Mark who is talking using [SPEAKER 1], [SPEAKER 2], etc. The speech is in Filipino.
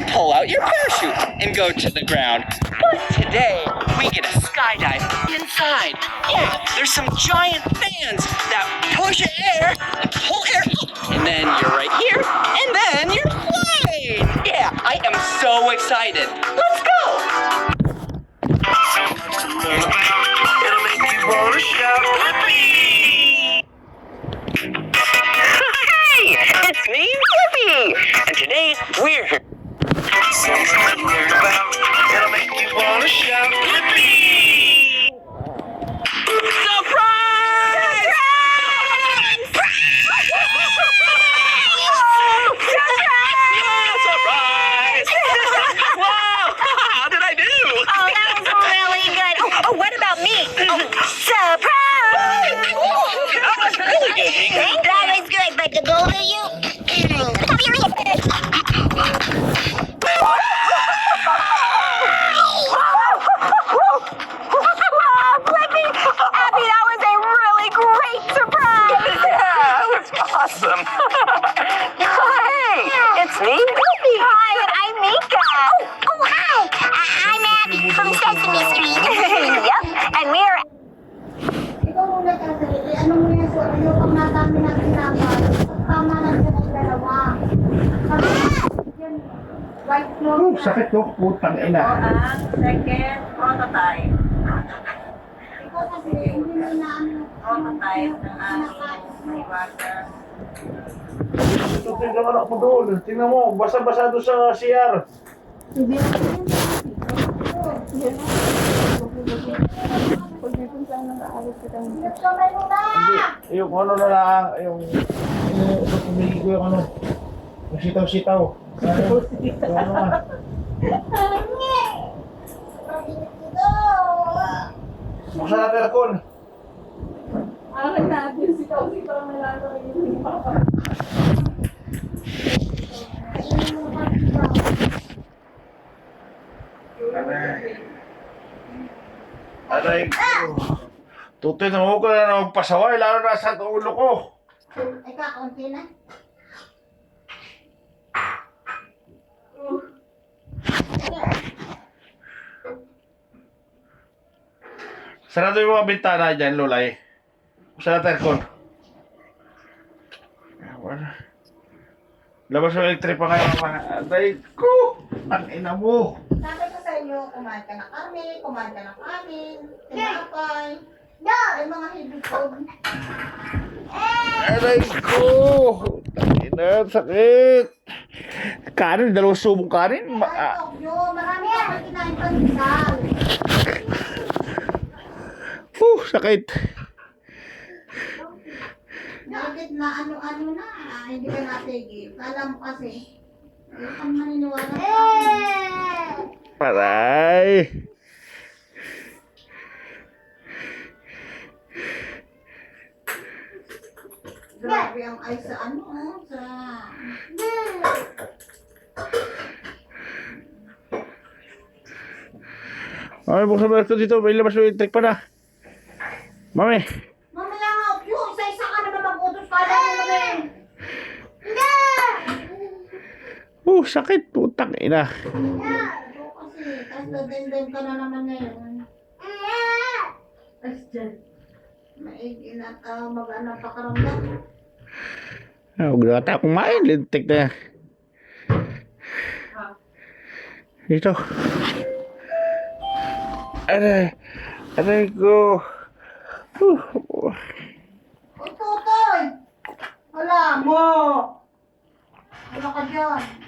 [SPEAKER 1] pull out your parachute and go to the ground. But today, we get a skydive inside. Yeah, there's some giant fans that push air and pull air up. And then you're right here, and then you're flying. Yeah, I am so excited. Let's go.
[SPEAKER 2] It'll make you wanna shout, Blippi!
[SPEAKER 1] Hey, it's me, Blippi. And today, we're
[SPEAKER 2] Something about it'll make you wanna shout, Blippi!
[SPEAKER 1] surprise! Surprise! Wow! How did I do?
[SPEAKER 3] Oh, that was really good. Oh, what about me? Oh, surprise!
[SPEAKER 1] That was really good, Mika.
[SPEAKER 3] That was good, but the both of you. Blippi, Abby, that was a really great surprise.
[SPEAKER 1] Yeah, that was awesome. Hey, it's me, Blippi.
[SPEAKER 3] Hi, and I'm Mika. Oh, hi. I'm Abby from Sesame Street. Yep, and we're...
[SPEAKER 4] Ikaw muna kasi, ano mo yan sa iyo pang nadami ng sinapal, tama lang siya ng dalawa. Sabi, yan, white floor.
[SPEAKER 5] Oh, sakit to. Putang ina.
[SPEAKER 6] Ang second prototype.
[SPEAKER 4] Ikaw kasi, hindi mo na ano,
[SPEAKER 6] Prototype ng aming water.
[SPEAKER 5] Ito, tingnan mo ako doon. Tingnan mo, basa-basa doon sa CR.
[SPEAKER 4] Kamay mo na!
[SPEAKER 5] Hindi, yung ano na lang, yung pumili ko yung ano, yung sitaw-sitaw. Yung ano nga. Buksan natin aircon. Aray ko. Tutoy na mo ko na magpasaway, lalo na sa ulo ko.
[SPEAKER 4] Ika, konti na.
[SPEAKER 5] Sarado yung mga bintana dyan, Lolay. Buksan natin aircon. Labas yung electric pa kayo mga aray ko. Ang ina mo.
[SPEAKER 4] Sabi ko sa inyo, kumain ka ng kami, kumain ka ng kanin, tinapay. Ay, mga hibig food.
[SPEAKER 5] Aray ko. Tangina, sakit. Kanin, dalawang subong kanin.
[SPEAKER 4] Ay, yun, marami ka kinain pandesal.
[SPEAKER 5] Sakit.
[SPEAKER 4] Bakit na ano-ano na, hindi ka natigil. Alam mo kasi, ayaw kang maniniwala sa akin.
[SPEAKER 5] Aray.
[SPEAKER 4] Grabe ang ay sa ano, sa...
[SPEAKER 5] Ay, buksan mo ito dito. May labas yung electric pa na. Mami.
[SPEAKER 4] Mamaya nga, yun, isa-isa ka naman mag-utos ka lang naman.
[SPEAKER 5] Sakit. Putang ina.
[SPEAKER 4] Ito kasi, tapos dadendem ka na naman ngayon. Maigin at mag-ano pakaramdam.
[SPEAKER 5] Huwag na tayo kumain. Lintik na. Dito. Aray. Aray ko.
[SPEAKER 4] O tutoy! Wala mo! Wala ka dyan.